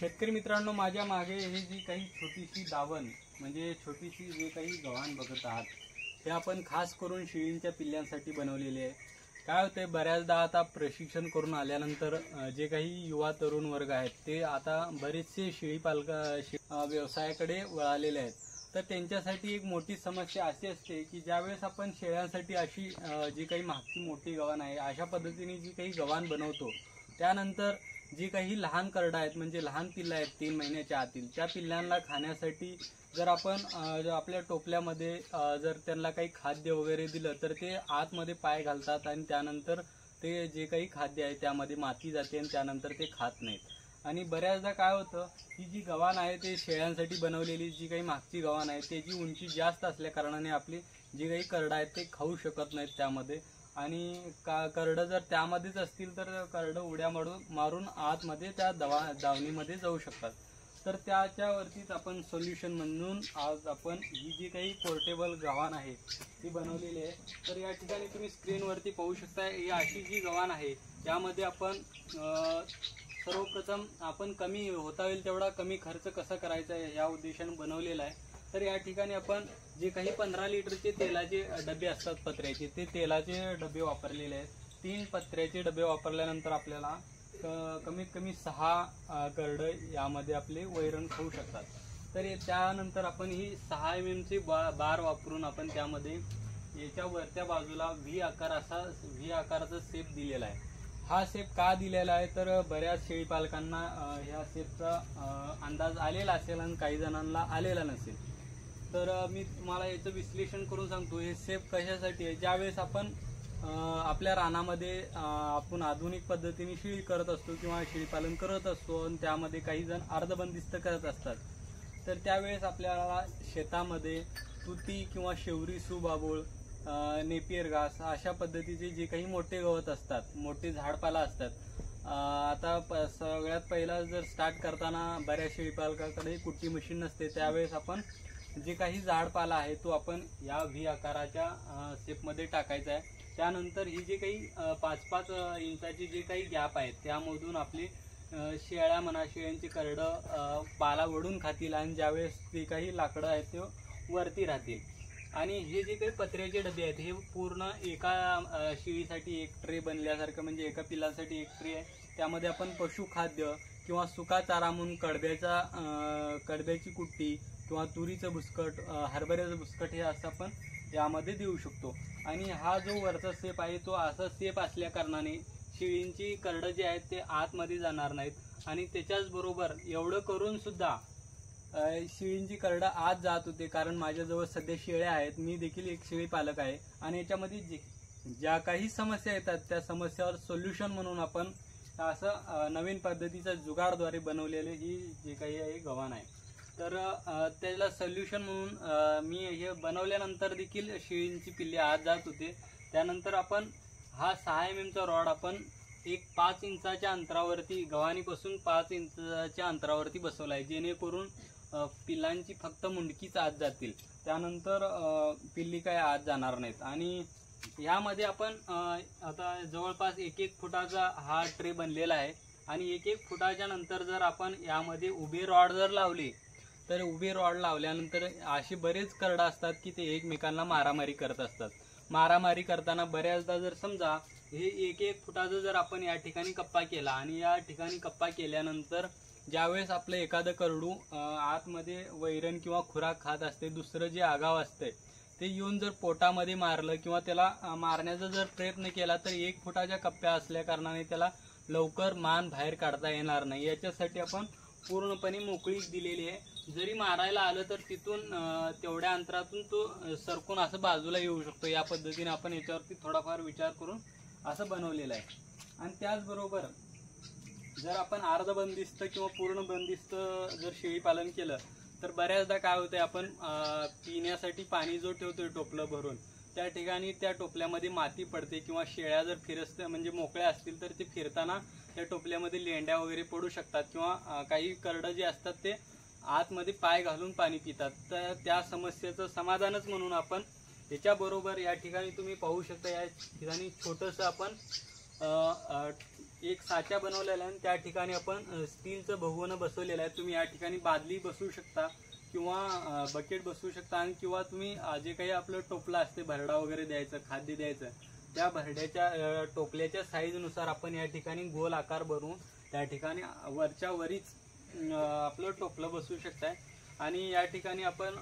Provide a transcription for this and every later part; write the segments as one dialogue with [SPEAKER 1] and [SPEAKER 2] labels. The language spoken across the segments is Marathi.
[SPEAKER 1] शेतकरी मित्रांनो, माझ्या मागे ही जी काही छोटीशी दावण म्हणजे छोटीशी जे काही गव्हाण बघत आहात हे आपण खास करून शेळींच्या पिल्ल्यांसाठी बनवलेले आहे। काय होतंय, बऱ्याचदा आता प्रशिक्षण करून आल्यानंतर जे काही युवा तरुण वर्ग आहेत ते आता बरेचसे शेळी व्यवसायाकडे वळालेले आहेत। तर त्यांच्यासाठी एक मोठी समस्या अशी असते की ज्यावेळेस आपण शेळ्यांसाठी अशी जी काही मागची मोठी गव्हाण आहे अशा पद्धतीने जी काही गव्हाण बनवतो, त्यानंतर जी काही लहान करडा आहेत म्हणजे लहान पिल्लं आहेत 3 महिन्याच्या आतील, त्या पिल्लांना खाण्यासाठी जर आपण आपल्या टोपल्यामध्ये जर त्यांना काही खाद्य वगैरे दिलं तर ते आतमध्ये पाय घालतात आणि त्यानंतर ते जे काही खाद्य आहे त्यामध्ये माती जाते आणि त्यानंतर ते खात नाहीत। आणि बऱ्याचदा काय होतं, ही जी गव्हाण आहे ते शेळ्यांसाठी बनवलेली जी काही मागची गव्हाण आहे त्याची उंची जास्त असल्या कारणाने आपली जी काही करडा आहेत ते खाऊ शकत नाहीत त्यामध्ये, आणि करडं जर त्यामध्येच असतील तर करडं उड्या मारून आतमध्ये त्या दावणीमध्ये जाऊ शकतात। तर त्याच्यावरतीच आपण सोल्युशन म्हणून आज आपण ही जी काही पोर्टेबल गव्हाण आहे ती बनवलेली आहे। तर या ठिकाणी तुम्ही स्क्रीनवरती पाहू शकता, ही अशी जी गव्हाण आहे यामध्ये आपण सर्वप्रथम आपण कमी होता येईल तेवढा कमी खर्च कसा करायचा आहे या उद्देशाने बनवलेला आहे। तर या ठिकाणी आपण जे काही 15 लिटरचे तेलाचे डबे असतात पत्र्याचे, ते तेलाचे डबे वापरलेले आहेत। 3 पत्र्याचे डबे वापरल्यानंतर आपल्याला कमीत कमी 6 करड यामध्ये आपले वैरण खाऊ शकतात। तर त्यानंतर आपण ही 6 mm ची बार वापरून आपण त्यामध्ये याच्या वरच्या बाजूला व्ही आकाराचा शेप दिलेला आहे। हा शेप का दिलेला आहे तर बऱ्याच शेळी पालकांना ह्या शेपचा अंदाज आलेला असेल आणि काही जणांना आलेला नसेल। तर मी तुम्हाला याचं विश्लेषण करून सांगतो, हे शेप कशासाठी आहे। ज्यावेळेस आपण आपल्या रानामध्ये आपण आधुनिक पद्धतीने शेळी करत असतो किंवा शेळीपालन करत असतो आणि त्यामध्ये काही जण अर्धबंदिस्त करत असतात, तर त्यावेळेस आपल्याला शेतामध्ये तुती किंवा शेवरी सुबाबूळ, नेपियर घास अशा पद्धतीचे जे काही मोठे गवत असतात, मोठे झाडपाला असतात। आता सगळ्यात पहिला जर स्टार्ट करताना बऱ्याच शेळीपालकाकडे कुट्टी मशीन नसते, त्यावेळेस आपण जे काही झाडपाला आहे तो आपण या व्ही आकाराच्या शेपमध्ये टाकायचा आहे। त्यानंतर ही जे काही 5-5 इंचाची जे काही गॅप आहेत त्यामधून आपली शेळ्या म्हणा, शेळ्यांची करडं पाला वडून खातील आणि ज्यावेळेस जे काही लाकडं आहेत ते वरती राहतील। आणि हे जे काही पत्र्याचे डबे आहेत हे पूर्ण एका शेळीसाठी एक ट्रे बनल्यासारखं, म्हणजे एका पिल्लासाठी एक ट्रे आहे। त्यामध्ये आपण पशुखाद्य किंवा सुका चारा म्हणून कडब्याची कुट्टी किंवा तुरीचं बुसकट, हरभऱ्याचं बुसकट हे असं आपण यामध्ये देऊ शकतो। आणि हा जो वरचा शेप आहे तो असा शेप असल्या कारणाने शेळींची करडं जे आहेत ते आतमध्ये जाणार नाहीत। आणि त्याच्याच बरोबर एवढं करून सुद्धा शेळींची करडं आत जात होते, कारण माझ्याजवळ सध्या शेळ्या आहेत, मी देखील एक शेळी पालक आहे आणि याच्यामध्ये ज्या काही समस्या येतात त्या समस्यावर सोल्युशन म्हणून आपण असं नवीन पद्धतीचा जुगाडद्वारे बनवलेले ही जे काही आहे गव्हाण आहे। तर त्याला सोल्युशन म्हणून मी हे बनवल्यानंतर देखील शेळींची पिल्ले आत जात होते। त्यानंतर आपण हा 6 mm चा रॉड आपण एक 5 इंचाच्या अंतरावरती गव्हाणीपासून 5 इंचाच्या अंतरावरती बसवला आहे, जेणेकरून पिल्लांची फक्त मुंडकीच आत जातील, त्यानंतर पिल्ली काय आत जाणार नाहीत। आणि यामध्ये आपण आता जवळपास 1-1 फुटाचा हा ट्रे बनलेला आहे आणि 1-1 फुटाच्या नंतर जर आपण यामध्ये उभे रॉड जर लावले तर उभे रॉड लावल्यानंतर असे बरेच करडा असतात की ते एकमेकांना मारामारी करत असतात। मारामारी करताना बऱ्याचदा जर समजा हे 1-1 फुटाचा जर आपण या ठिकाणी कप्पा केला आणि या ठिकाणी कप्पा केल्यानंतर ज्यावेळेस आपलं एखादं करडू आतमध्ये वैरण किंवा खुराक खात असते, दुसरं जे आगाव असते ते येऊन जर पोटामध्ये मारलं किंवा त्याला मारण्याचा जर प्रयत्न केला तर 1 फुटाच्या कप्प्या असल्या कारणाने त्याला लवकर मान बाहेर काढता येणार नाही। याच्यासाठी आपण पूर्णपणे मोकळीक दिलेली आहे। जरी मारायला आलं तर तिथून तेवढ्या अंतरातून तो सरकून असं बाजूला येऊ शकतो। या पद्धतीने आपण याच्यावरती थोडाफार विचार करून असं बनवलेलं आहे। आणि त्याचबरोबर जर आपण अर्धबंदिस्त किंवा पूर्ण बंदिस्त जर शेळी पालन केलं तर बऱ्याचदा काय होतंय, आपण पिण्यासाठी पाणी जो ठेवतोय टोपलं भरून त्या ठिकाणी त्या टोपल्यामध्ये माती पडते किंवा शेळ्या जर म्हणजे मोकळ्या असतील तर ते फिरताना त्या टोपल्यामध्ये लेंड्या वगैरे पडू शकतात किंवा काही करडं जे असतात ते आतमध्ये पाय घालून पाणी पितात। तर त्या समस्येचं समाधानच म्हणून आपण याच्याबरोबर या ठिकाणी तुम्ही पाहू शकता, या ठिकाणी छोटंसं आपण एक साचा बनवलेला आहे आणि त्या ठिकाणी आपण स्टीलचं भगोनं बसवलेलं आहे. तुम्ही या ठिकाणी बादली बसवू शकता किंवा बकेट बसवू शकता आणि किंवा तुम्ही जे काही आपलं टोपलं असते भरडा वगैरे द्यायचं, खाद्य द्यायचं, त्या भरड्याच्या टोपल्याच्या साईजनुसार आपण या ठिकाणी गोल आकार बनवून त्या ठिकाणी वरच्या वरीच आपलं टोपलं बसवू शकताय. आणि या ठिकाणी आपण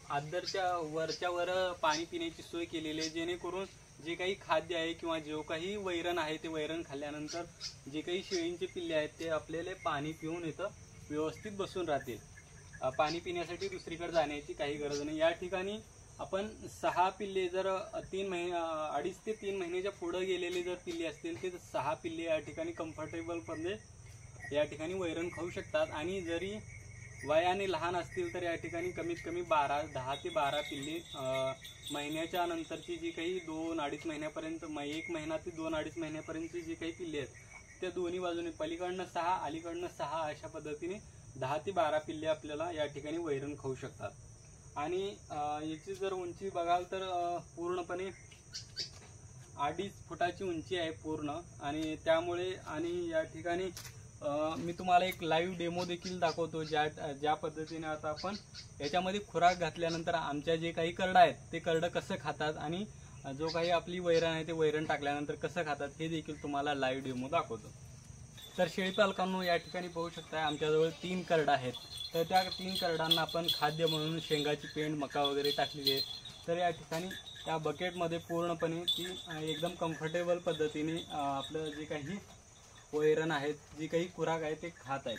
[SPEAKER 1] आदरच्या वरच्या वर पाणी पिण्याची सोय केलेली आहे, जेणेकरून जे काही खाद्य आहे किंवा जो काही वैरण आहे ते वैरण खाल्ल्यानंतर जे काही शेळींचे पिल्ले आहेत ते आपल्याला पाणी पिऊन इथं व्यवस्थित बसून राहतील. पाणी पिण्यासाठी दुसरीकडे जाण्याची काही गरज नाही. या ठिकाणी आपण 6 पिल्ले जर 2.5 ते 3 महिन्याच्या पुढे गेलेले जर पिल्ले असतील ते 6 पिल्ले या ठिकाणी कम्फर्टेबलपणे या ठिकाणी वैरण खाऊ शकतात. आणि जरी वयाने लहान असतील तर या ठिकाणी कमीत कमी 10 ते 12 पिल्ले महिन्याच्या नंतरची जी काही 2-2.5 महिन्यापर्यंत 1 महिना ते 2-2.5 महिन्यापर्यंतची जी काही पिल्ले आहेत त्या दोन्ही बाजूने पलीकडनं 6 अलीकडनं 6 अशा पद्धतीने 10 ते 12 पिल्ले आपल्याला या ठिकाणी वैरण खाऊ शकतात. आणि याची जर उंची बघाल तर पूर्णपणे 2.5 फुटाची उंची आहे पूर्ण. आणि त्यामुळे आणि या ठिकाणी मी तुम्हाला एक लाईव्ह डेमो देखील दाखवतो ज्या पद्धतीने आता आपण याच्यामध्ये खुराक घातल्यानंतर आमच्या जे काही करडं आहेत ते करडं कसं खातात आणि जो काही आपली वैरण आहे ते वैरण टाकल्यानंतर कसं खातात हे देखील तुम्हाला लाईव्ह डेमो दाखवतो. तर शेळीपालकांनो या ठिकाणी पाहू शकता आमच्याजवळ 3 करडं आहेत. तर त्या 3 करडांना आपण खाद्य म्हणून शेंगाची पेंड मका वगैरे टाकलेली आहे. तर या ठिकाणी त्या बकेटमध्ये पूर्णपणे ती एकदम कम्फर्टेबल पद्धतीने आपलं जे काही वैरण आहेत जी काही खुराक आहे ते खात आहेत.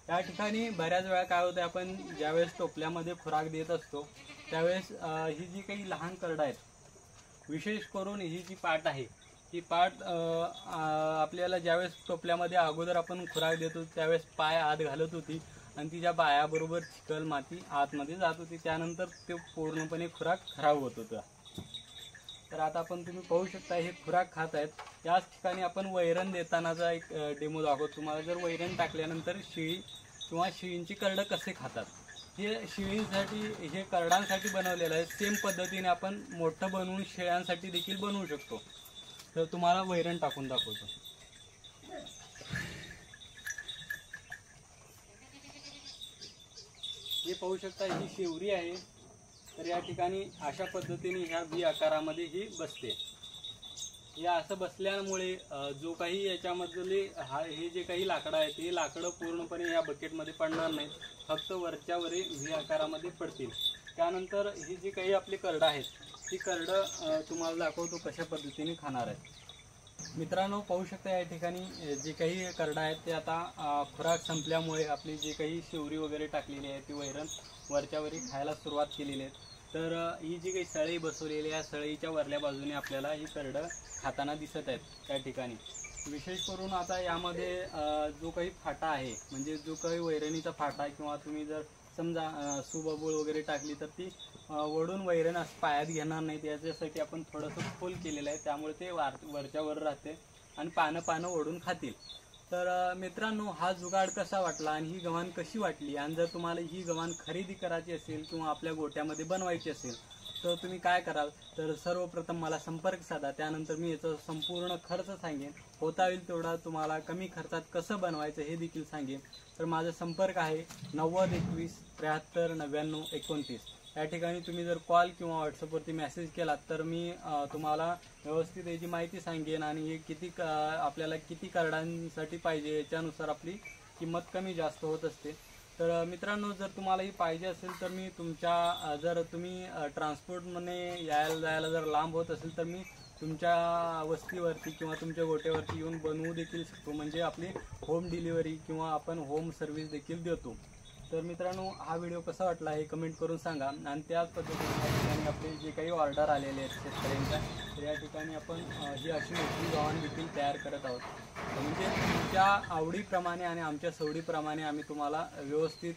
[SPEAKER 1] त्या ठिकाणी बऱ्याच वेळा काय होतं, आपण ज्यावेळेस टोपल्यामध्ये खुराक देत असतो त्यावेळेस ही जी काही लहान करडं आहेत, विशेष करून ही जी पाट आहे ही पाट आपल्याला ज्यावेळेस टोपल्यामध्ये अगोदर आपण खुराक देतो त्यावेळेस पाय आत घालत होती आणि तिच्या पायाबरोबर चिखल माती आतमध्ये जात होती, त्यानंतर ते पूर्णपणे खुराक खराब होत होता. तर आता आपण तुम्ही पाहू शकता हे खुराक खात आहेत. याच ठिकाणी आपण वैरण देतानाचा एक डेमो दाखवतो तुम्हाला. जर वैरण टाकल्यानंतर शेळी किंवा शेळींची करडं कसे खातात हे शेळींसाठी हे करडांसाठी बनवलेलं आहे. सेम पद्धतीने आपण मोठं बनवून शेळ्यांसाठी देखील बनवू शकतो. तर तुम्हाला वैरण टाकून दाखवतो. हे पाहू शकता ही शेवरी आहे. तर या ठिकाणी अशा पद्धतीने ह्या व्ही आकारामध्ये ही बसते. या असं बसल्यामुळे जो काही याच्यामधले हे जे काही लाकडं आहेत हे लाकडं पूर्णपणे या बकेटमध्ये पडणार नाहीत, फक्त वरच्या वरी व्ही आकारामध्ये पडतील. त्यानंतर ही जी काही आपली करडं आहेत ती करडं तुम्हाला दाखवतो कशा पद्धतीने खाणार आहेत. मित्रांनो पाहू शकता या ठिकाणी जे काही करडं आहेत ते आता खुराक संपल्यामुळे आपली जी काही शेवरी वगैरे टाकलेली आहे ती वैरण वरच्यावरी खायला सुरुवात केलेली आहे. तर ही जी काही सळई बसवलेली आहे सळईच्या वरल्या बाजूने आपल्याला ही करडं खाताना दिसत आहेत. त्या ठिकाणी विशेष करून आता यामध्ये जो काही फाटा आहे म्हणजे जो काही वैरणीचा फाटा किंवा तुम्ही जर समजा सुबबूळ वगैरे टाकली तर ती वडून वैरण पायात घेणार नाही. याच्यासाठी आपण थोडंसं खोल केलेलं आहे, त्यामुळे ते वरच्यावर राहते आणि पानं ओढून खातील. तर मित्रांनो हा जुगाड कसा वाटला आणि ही गव्हाण कशी वाटली, आणि जर तुम्हाला ही गव्हाण खरेदी करायची असेल किंवा आपल्या गोट्यामध्ये बनवायची असेल तर तुम्ही काय कराल, तर सर्वप्रथम मला संपर्क साधा. त्यानंतर मी याचा संपूर्ण खर्च सांगेन, होता येईल तेवढा तुम्हाला कमी खर्चात कसं बनवायचं हे देखील सांगेन. तर माझा संपर्क आहे 90 21 73 99 29. या ठिकाणी तुम्ही जर कॉल किंवा व्हॉट्सअपवरती मेसेज केलात तर मी तुम्हाला व्यवस्थित याची माहिती सांगेन आणि हे किती आपल्याला किती कार्डांसाठी पाहिजे याच्यानुसार आपली किंमत कमी जास्त होत असते. तर मित्रांनो जर तुम्हाला ही पाहिजे असेल तर मी तुमच्या जर तुम्ही ट्रान्सपोर्टमध्ये यायला जायला जर लांब होत असेल तर मी तुमच्या वस्तीवरती किंवा तुमच्या गोट्यावरती येऊन बनवू देखील शकतो. म्हणजे आपली होम डिलिव्हरी किंवा आपण होम सर्व्हिस देखील देतो. तर मित्रांनो हा व्हिडिओ कसा वाटला हे कमेंट करून सांगा. आणि त्याच पद्धतीने या ठिकाणी आपले जे काही ऑर्डर आलेले आहेत शेतकऱ्यांच्या तर या ठिकाणी आपण ही अशी मोठी गव्हाण देखील तयार करत आहोत. म्हणजे तुमच्या आवडीप्रमाणे आणि आमच्या सवडीप्रमाणे आम्ही तुम्हाला व्यवस्थित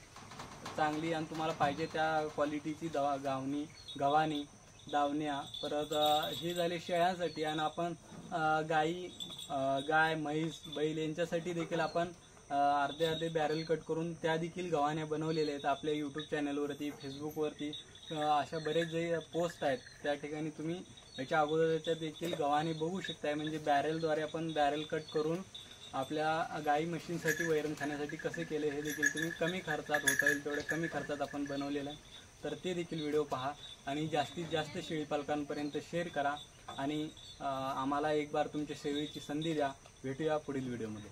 [SPEAKER 1] चांगली आणि तुम्हाला पाहिजे त्या क्वालिटीची गव्हाणी दावण्या परत हे झाले शेळ्यांसाठी. आणि आपण गाय म्हैस बैल यांच्यासाठी देखील आपण अर्धे बॅरल कट करून त्या देखील गव्हाण्या बनवलेल्या आहेत. आपल्या यूट्यूब चॅनलवरती फेसबुकवरती अशा बरेच जे पोस्ट आहेत त्या ठिकाणी तुम्ही याच्या अगोदरच्या देखील गव्हाणे बघू शकताय, म्हणजे बॅरेलद्वारे आपण बॅरेल कट करून आपल्या गाई म्हशींसाठी वैरण खाण्यासाठी कसे केले हे देखील तुम्ही कमी खर्चात होता येईल तेवढ्या कमी खर्चात आपण बनवलेलं आहे. तर ते देखील व्हिडिओ पहा आणि जास्तीत जास्त शेळीपालकांपर्यंत शेअर करा आणि आम्हाला एक बार तुमच्या सेवेची संधी द्या. भेटूया पुढील व्हिडिओमध्ये.